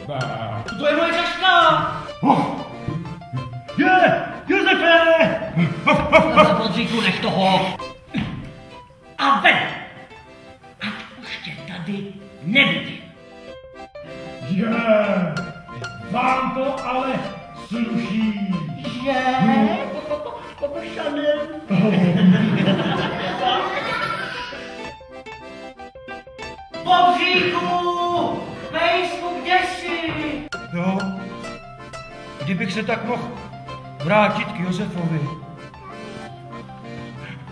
To je moje taška! Josefe! Podříku, nech toho! A ven! Ať už tě tady nevidím. Vám to ale sluší. Že? Pokošanem. Pobříku! Pejsku, kde jsi? Jo, kdybych se tak mohl vrátit k Josefovi.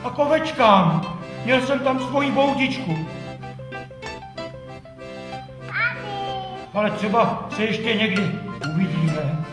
A k ovečkám. Měl jsem tam svoji boudičku. Ale třeba se ještě někdy uvidíme.